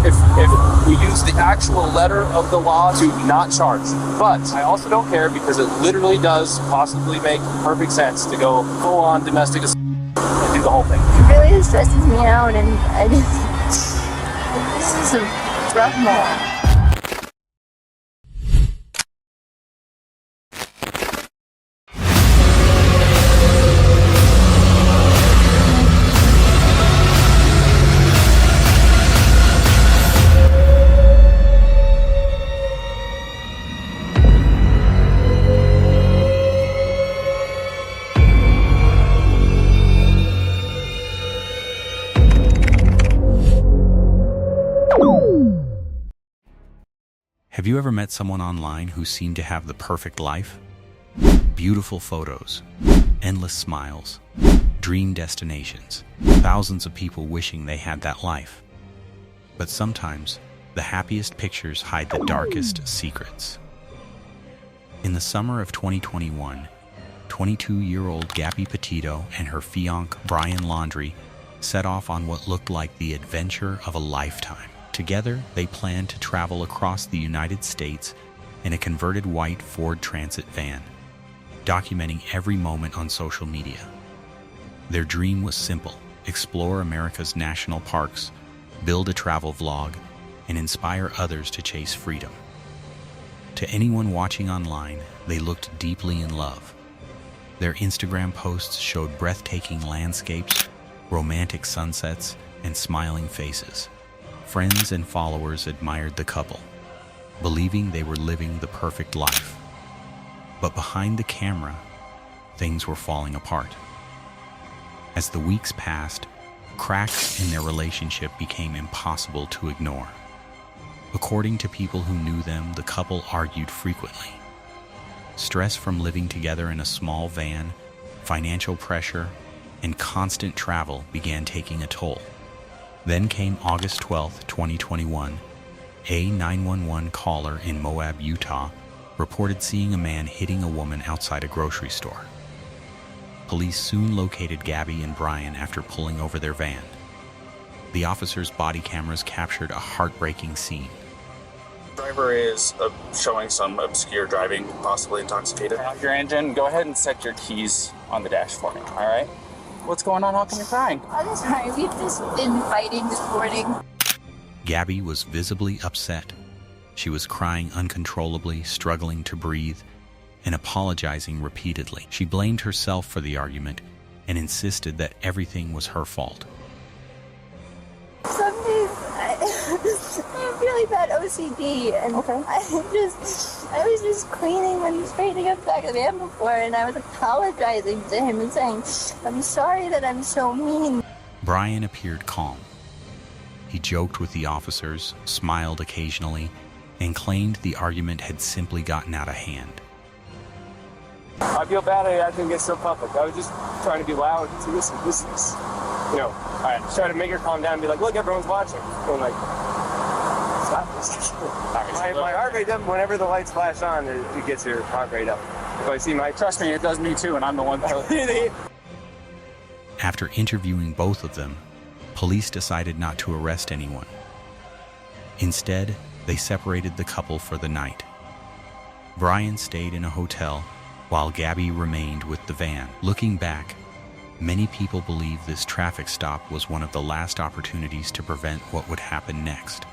if we use the actual letter of the law to not charge. But I also don't care because it literally does possibly make perfect sense to go full on domestic assault and do the whole thing. It really stresses me out, and this is a rough moment. Have you ever met someone online who seemed to have the perfect life? Beautiful photos, endless smiles, dream destinations, thousands of people wishing they had that life. But sometimes, the happiest pictures hide the darkest secrets. In the summer of 2021, 22-year-old Gabby Petito and her fiancé Brian Laundrie set off on what looked like the adventure of a lifetime. Together, they planned to travel across the United States in a converted white Ford Transit van, documenting every moment on social media. Their dream was simple: explore America's national parks, build a travel vlog, and inspire others to chase freedom. To anyone watching online, they looked deeply in love. Their Instagram posts showed breathtaking landscapes, romantic sunsets, and smiling faces. Friends and followers admired the couple, believing they were living the perfect life. But behind the camera, things were falling apart. As the weeks passed, cracks in their relationship became impossible to ignore. According to people who knew them, the couple argued frequently. Stress from living together in a small van, financial pressure, and constant travel began taking a toll. Then came August 12, 2021. A 911 caller in Moab, Utah, reported seeing a man hitting a woman outside a grocery store. Police soon located Gabby and Brian after pulling over their van. The officers' body cameras captured a heartbreaking scene. The driver is showing some obscure driving, possibly intoxicated. Turn off your engine. Go ahead and set your keys on the dash for me, all right? What's going on? How come you're crying? I'm sorry, we've just been fighting this morning. Gabby was visibly upset. She was crying uncontrollably, struggling to breathe, and apologizing repeatedly. She blamed herself for the argument and insisted that everything was her fault. Some days I have really bad OCD, and I was just cleaning and straightening up the back of the van before, and I was apologizing to him and saying, I'm sorry that I'm so mean. Brian appeared calm. He joked with the officers, smiled occasionally, and claimed the argument had simply gotten out of hand. I feel bad I didn't get so public. I was just trying to be loud. So listen, I try to make her calm down and be like, look, everyone's watching. And like, stop this. My heart rate up whenever the lights flash on, it gets your heart rate up. If I see trust me, it does me too, and I'm the one that... After interviewing both of them, police decided not to arrest anyone. Instead, they separated the couple for the night. Brian stayed in a hotel, while Gabby remained with the van. Looking back, many people believe this traffic stop was one of the last opportunities to prevent what would happen next.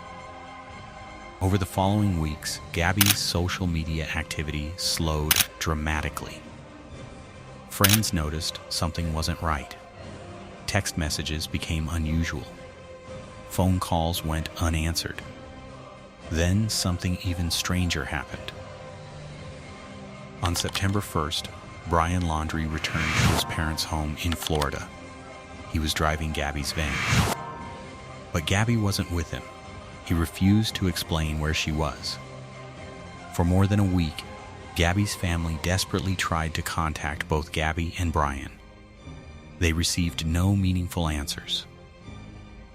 Over the following weeks, Gabby's social media activity slowed dramatically. Friends noticed something wasn't right. Text messages became unusual. Phone calls went unanswered. Then something even stranger happened. On September 1st, Brian Laundrie returned to his parents' home in Florida. He was driving Gabby's van. But Gabby wasn't with him. He refused to explain where she was. For more than a week, Gabby's family desperately tried to contact both Gabby and Brian. They received no meaningful answers.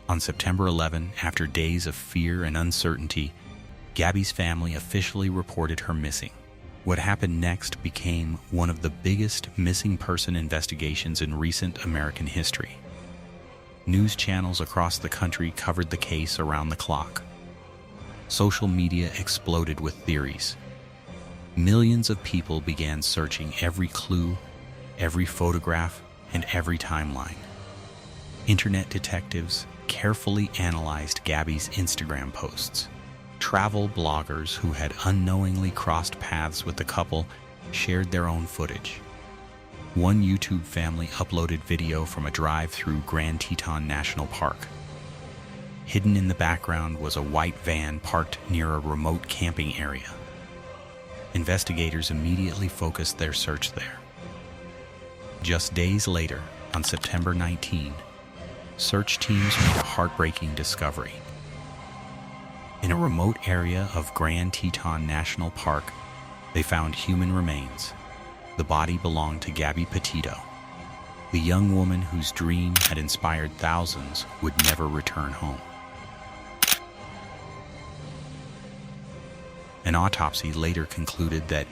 On September 11, after days of fear and uncertainty, Gabby's family officially reported her missing. What happened next became one of the biggest missing person investigations in recent American history. News channels across the country covered the case around the clock. social media exploded with theories. Millions of people began searching every clue, every photograph, and every timeline. Internet detectives carefully analyzed Gabby's Instagram posts. Travel bloggers who had unknowingly crossed paths with the couple shared their own footage. One YouTube family uploaded video from a drive through Grand Teton National Park. Hidden in the background was a white van parked near a remote camping area. Investigators immediately focused their search there. Just days later, on September 19, search teams made a heartbreaking discovery. In a remote area of Grand Teton National Park, they found human remains. The body belonged to Gabby Petito, the young woman whose dream had inspired thousands would never return home. An autopsy later concluded that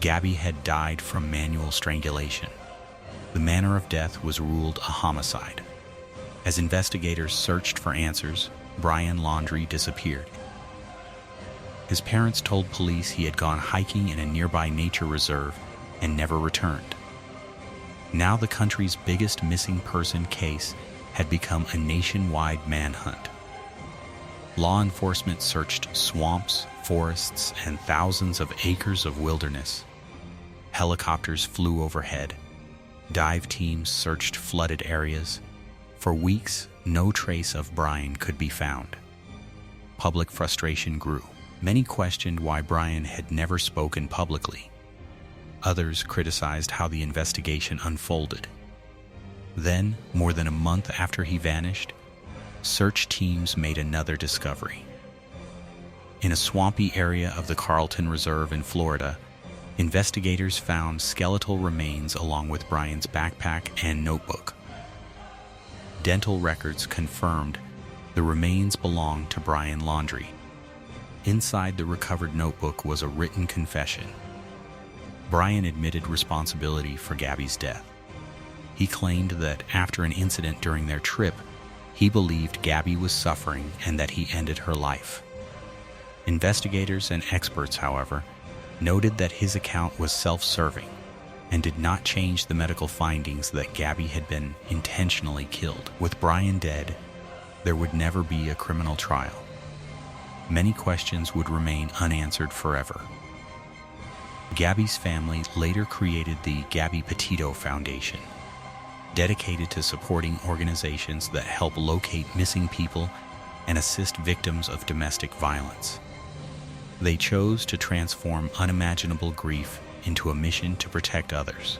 Gabby had died from manual strangulation. The manner of death was ruled a homicide. As investigators searched for answers, Brian Laundrie disappeared. His parents told police he had gone hiking in a nearby nature reserve and never returned. Now the country's biggest missing person case had become a nationwide manhunt. Law enforcement searched swamps, forests, and thousands of acres of wilderness. Helicopters flew overhead. Dive teams searched flooded areas. For weeks, no trace of Brian could be found. Public frustration grew. Many questioned why Brian had never spoken publicly. Others criticized how the investigation unfolded. Then, more than a month after he vanished, search teams made another discovery. In a swampy area of the Carlton Reserve in Florida, investigators found skeletal remains along with Brian's backpack and notebook. Dental records confirmed the remains belonged to Brian Laundrie. Inside the recovered notebook was a written confession. Brian admitted responsibility for Gabby's death. He claimed that after an incident during their trip, he believed Gabby was suffering and that he ended her life. Investigators and experts, however, noted that his account was self-serving and did not change the medical findings that Gabby had been intentionally killed. With Brian dead, there would never be a criminal trial. Many questions would remain unanswered forever. Gabby's family later created the Gabby Petito Foundation, dedicated to supporting organizations that help locate missing people and assist victims of domestic violence. They chose to transform unimaginable grief into a mission to protect others.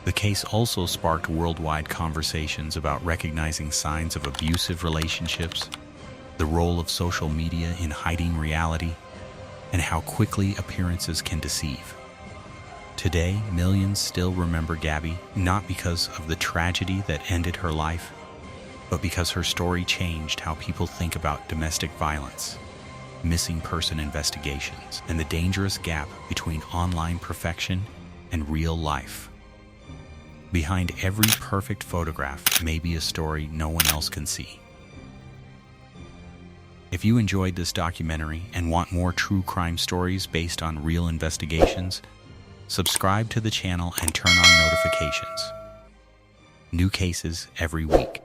The case also sparked worldwide conversations about recognizing signs of abusive relationships, the role of social media in hiding reality, and how quickly appearances can deceive. Today, millions still remember Gabby, not because of the tragedy that ended her life, but because her story changed how people think about domestic violence, missing person investigations, and the dangerous gap between online perfection and real life. Behind every perfect photograph may be a story no one else can see. If you enjoyed this documentary and want more true crime stories based on real investigations, subscribe to the channel and turn on notifications. New cases every week.